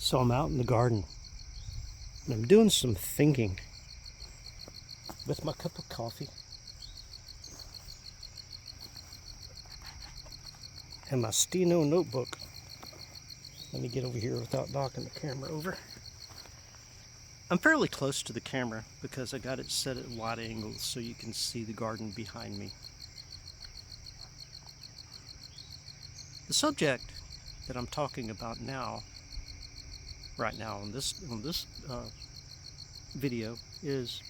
So I'm out in the garden and I'm doing some thinking with my cup of coffee and my Steno notebook. Let me get over here without knocking the camera over. I'm fairly close to the camera because I got it set at wide angles so you can see the garden behind me. The subject that I'm talking about now, right now on this video, is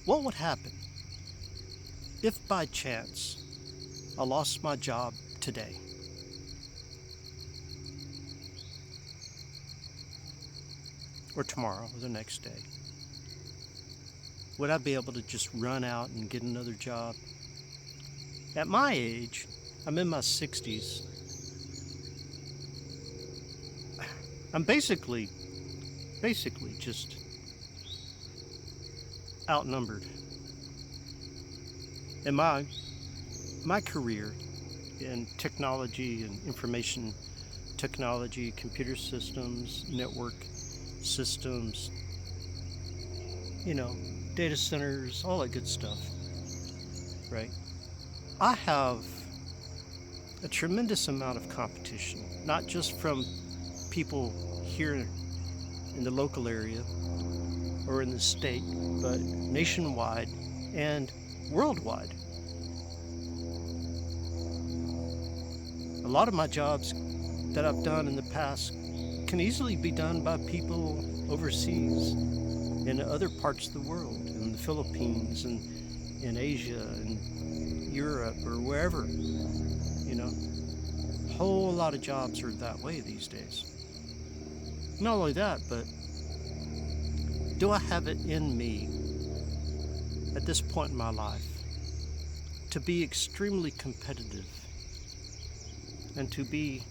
what would happen if by chance I lost my job today? Or tomorrow, or the next day? Would I be able to just run out and get another job? At my age, I'm in my 60s, I'm basically just outnumbered. In my career in technology and information technology, computer systems, network systems, data centers, all that good stuff, right? I have a tremendous amount of competition, not just from people here in the local area or in the state, but nationwide and worldwide. A lot of my jobs that I've done in the past can easily be done by people overseas in other parts of the world, in the Philippines and in Asia and Europe or wherever. A whole lot of jobs are that way these days. Not only that, but do I have it in me at this point in my life to be extremely competitive and to be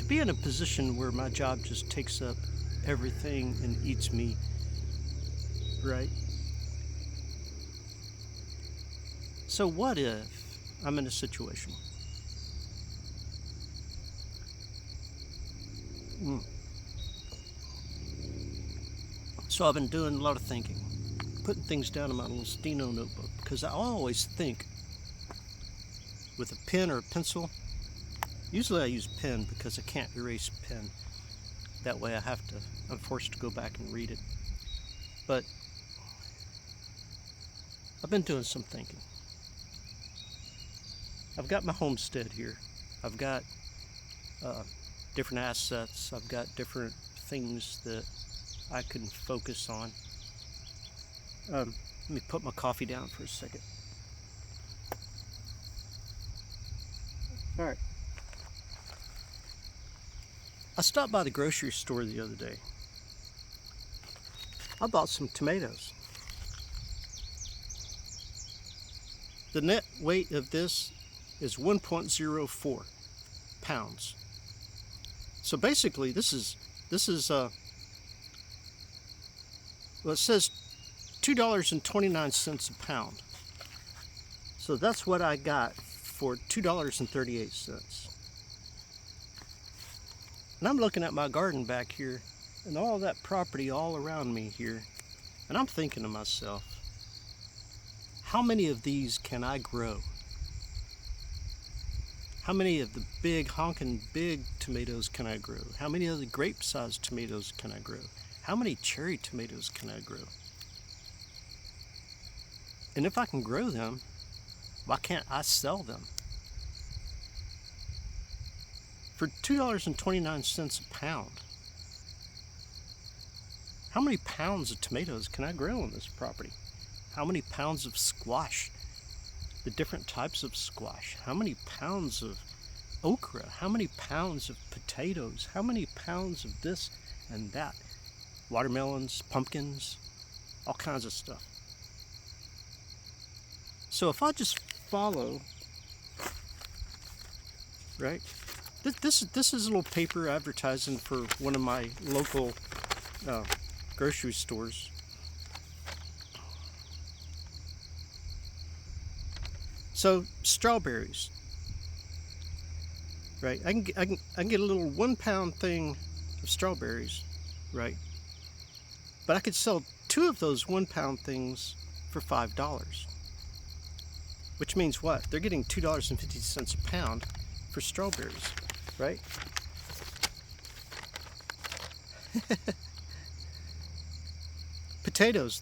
in a position where my job just takes up everything and eats me, right? So what if I'm in a situation? So I've been doing a lot of thinking, putting things down in my little Steno notebook, because I always think with a pen or a pencil. Usually I use pen because I can't erase pen. That way I'm forced to go back and read it. But I've been doing some thinking. I've got my homestead here. I've got different assets. I've got different things that I can focus on. Let me put my coffee down for a second. All right. I stopped by the grocery store the other day. I bought some tomatoes. The net weight of this is 1.04 pounds. So basically this is well, it says $2.29 a pound. So that's what I got for $2.38. And I'm looking at my garden back here and all that property all around me here, and I'm thinking to myself, how many of these can I grow? How many of the big honking big tomatoes can I grow? How many of the grape-sized tomatoes can I grow? How many cherry tomatoes can I grow? And if I can grow them, why can't I sell them? For $2.29 a pound, how many pounds of tomatoes can I grow on this property? How many pounds of squash? The different types of squash. How many pounds of okra? How many pounds of potatoes? How many pounds of this and that? Watermelons, pumpkins, all kinds of stuff. So if I just follow, right? This is a little paper advertising for one of my local grocery stores. So strawberries, right? I can get a little 1 pound thing of strawberries, right? But I could sell 2 of those 1 pound things for $5, which means what? They're getting $2.50 a pound for strawberries, right? Potatoes,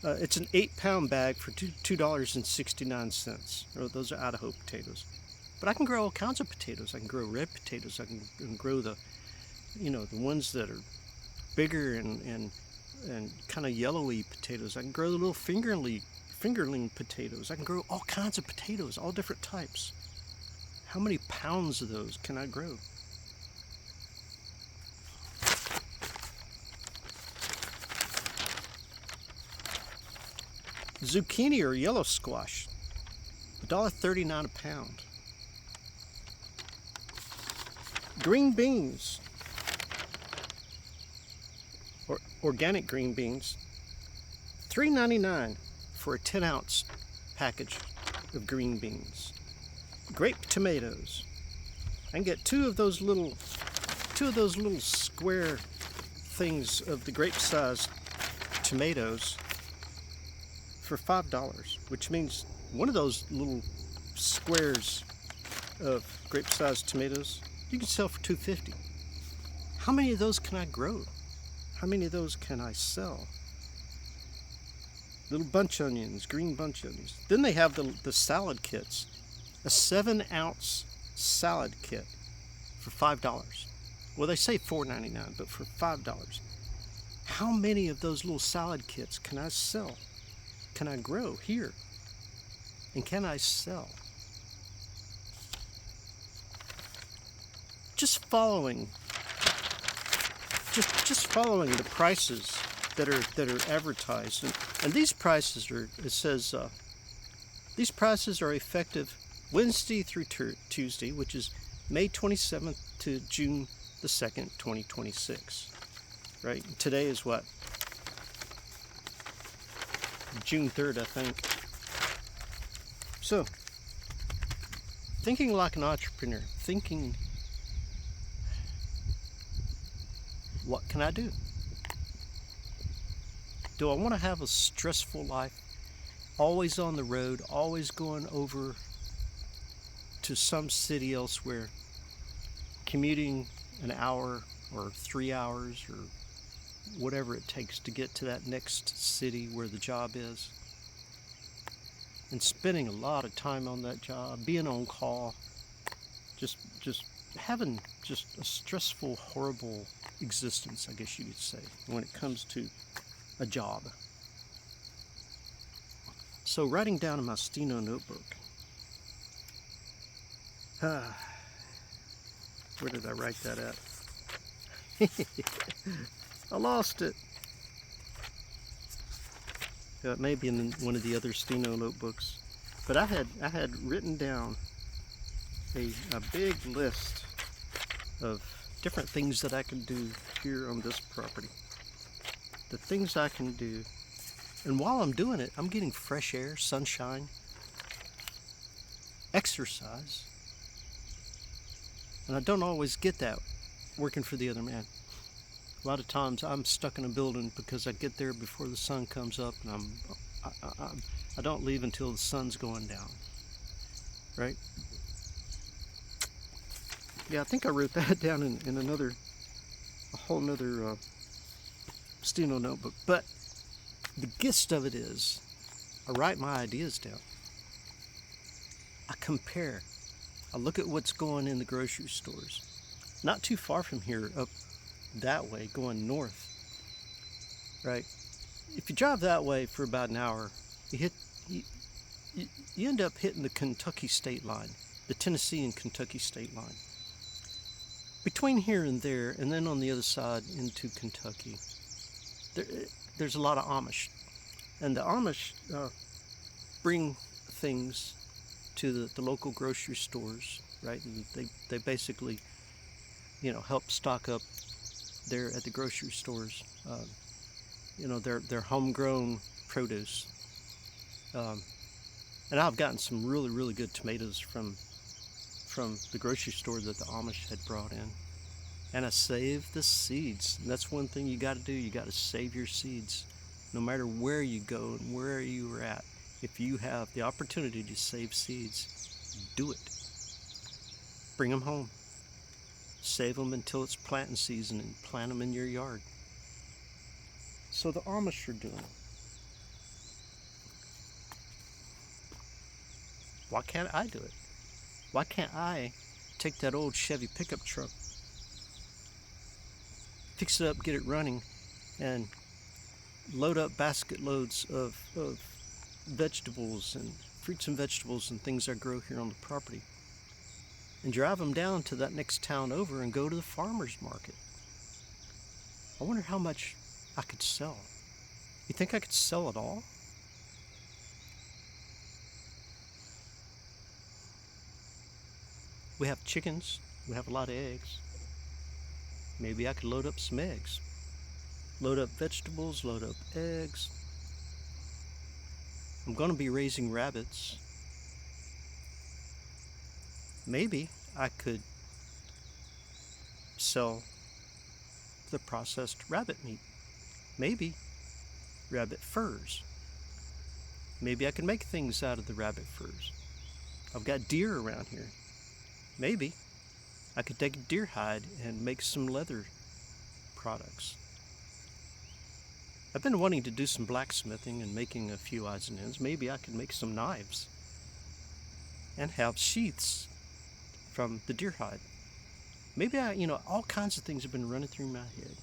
it's an 8 pound bag for $2.69. Those are Idaho potatoes. But I can grow all kinds of potatoes. I can grow red potatoes. I can grow the ones that are bigger and kind of yellowy potatoes. I can grow the little fingerling potatoes. I can grow all kinds of potatoes, all different types. How many pounds of those can I grow? Zucchini or yellow squash, $1.39 a pound. Green beans, or organic green beans, $3.99 for a 10-ounce package of green beans. Grape tomatoes, I can get two of those little square things of the grape-sized tomatoes for $5, which means one of those little squares of grape-sized tomatoes you can sell for $2.50. How many of those can I grow? How many of those can I sell? Little bunch onions, green bunch onions. Then they have the salad kits. A 7-ounce salad kit for $5. Well, they say $4.99, but for $5. How many of those little salad kits can I sell? Can I grow here? And can I sell? Just following the prices that are advertised, and these prices are, it says, these prices are effective Wednesday through Tuesday, which is May 27th to June the 2nd, 2026. Right? Today is what? June 3rd, I think. So, thinking like an entrepreneur, thinking, what can I do? Do I want to have a stressful life? Always on the road, always going over to some city elsewhere, commuting an hour or 3 hours or whatever it takes to get to that next city where the job is, and spending a lot of time on that job, being on call, just having just a stressful, horrible existence, I guess you could say, when it comes to a job. So writing down in my Steno notebook, where did I write that at? I lost it. It may be in one of the other Steno notebooks, but I had written down a big list of different things that I can do here on this property. The things I can do, and while I'm doing it, I'm getting fresh air, sunshine, exercise, and I don't always get that working for the other man. A lot of times I'm stuck in a building because I get there before the sun comes up, and I don't leave until the sun's going down, right? Yeah, I think I wrote that down in a whole nother Steno notebook. But the gist of it is, I write my ideas down. I compare. I look at what's going in the grocery stores. Not too far from here, up that way, going north, right? If you drive that way for about an hour, you end up hitting the Kentucky state line, the Tennessee and Kentucky state line. Between here and there, and then on the other side into Kentucky, there's a lot of Amish, and the Amish bring things to the local grocery stores, right? And they basically, help stock up there at the grocery stores, their homegrown produce. And I've gotten some really, really good tomatoes from the grocery store that the Amish had brought in. And I saved the seeds. And that's one thing you got to do. You got to save your seeds. No matter where you go and where you are at, if you have the opportunity to save seeds, do it. Bring them home. Save them until it's planting season and plant them in your yard. So the Amish are doing it. Why can't I do it? Why can't I take that old Chevy pickup truck, fix it up, get it running, and load up basket loads of vegetables and fruits and vegetables and things I grow here on the property, and drive them down to that next town over and go to the farmer's market? I wonder how much I could sell. You think I could sell it all? We have chickens. We have a lot of eggs. Maybe I could load up some eggs. Load up vegetables, load up eggs. I'm going to be raising rabbits. Maybe I could sell the processed rabbit meat. Maybe rabbit furs. Maybe I could make things out of the rabbit furs. I've got deer around here. Maybe I could take a deer hide and make some leather products. I've been wanting to do some blacksmithing and making a few odds and ends. Maybe I could make some knives and have sheaths from the deer hide. Maybe all kinds of things have been running through my head.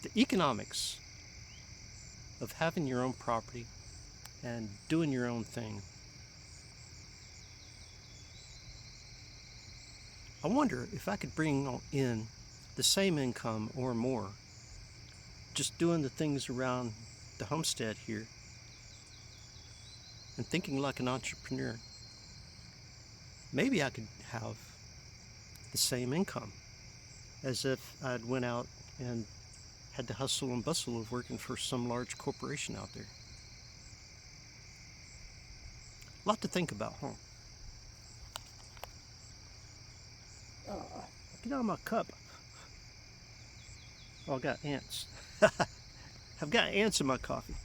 The economics of having your own property and doing your own thing. I wonder if I could bring in the same income or more just doing the things around the homestead here and thinking like an entrepreneur. Maybe I could have the same income as if I'd went out and had the hustle and bustle of working for some large corporation out there. A lot to think about, huh? Get out of my cup. Oh, I got ants. I've got ants in my coffee.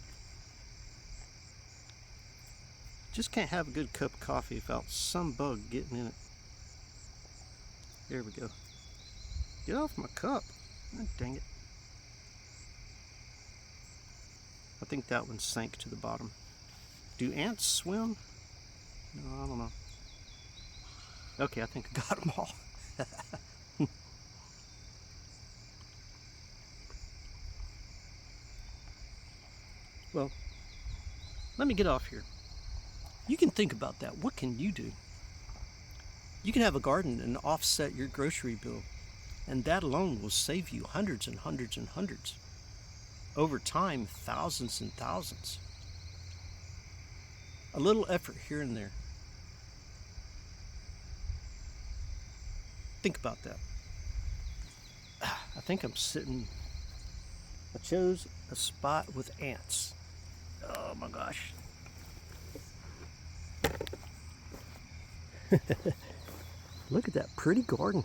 Just can't have a good cup of coffee without some bug getting in it. There we go. Get off my cup. Oh, dang it. I think that one sank to the bottom. Do ants swim? No, I don't know. Okay, I think I got them all. Well, let me get off here. You can think about that. What can you do? You can have a garden and offset your grocery bill, and that alone will save you hundreds and hundreds and hundreds. Over time, thousands and thousands. A little effort here and there. Think about that. I think I chose a spot with ants. Oh my gosh. Look at that pretty garden.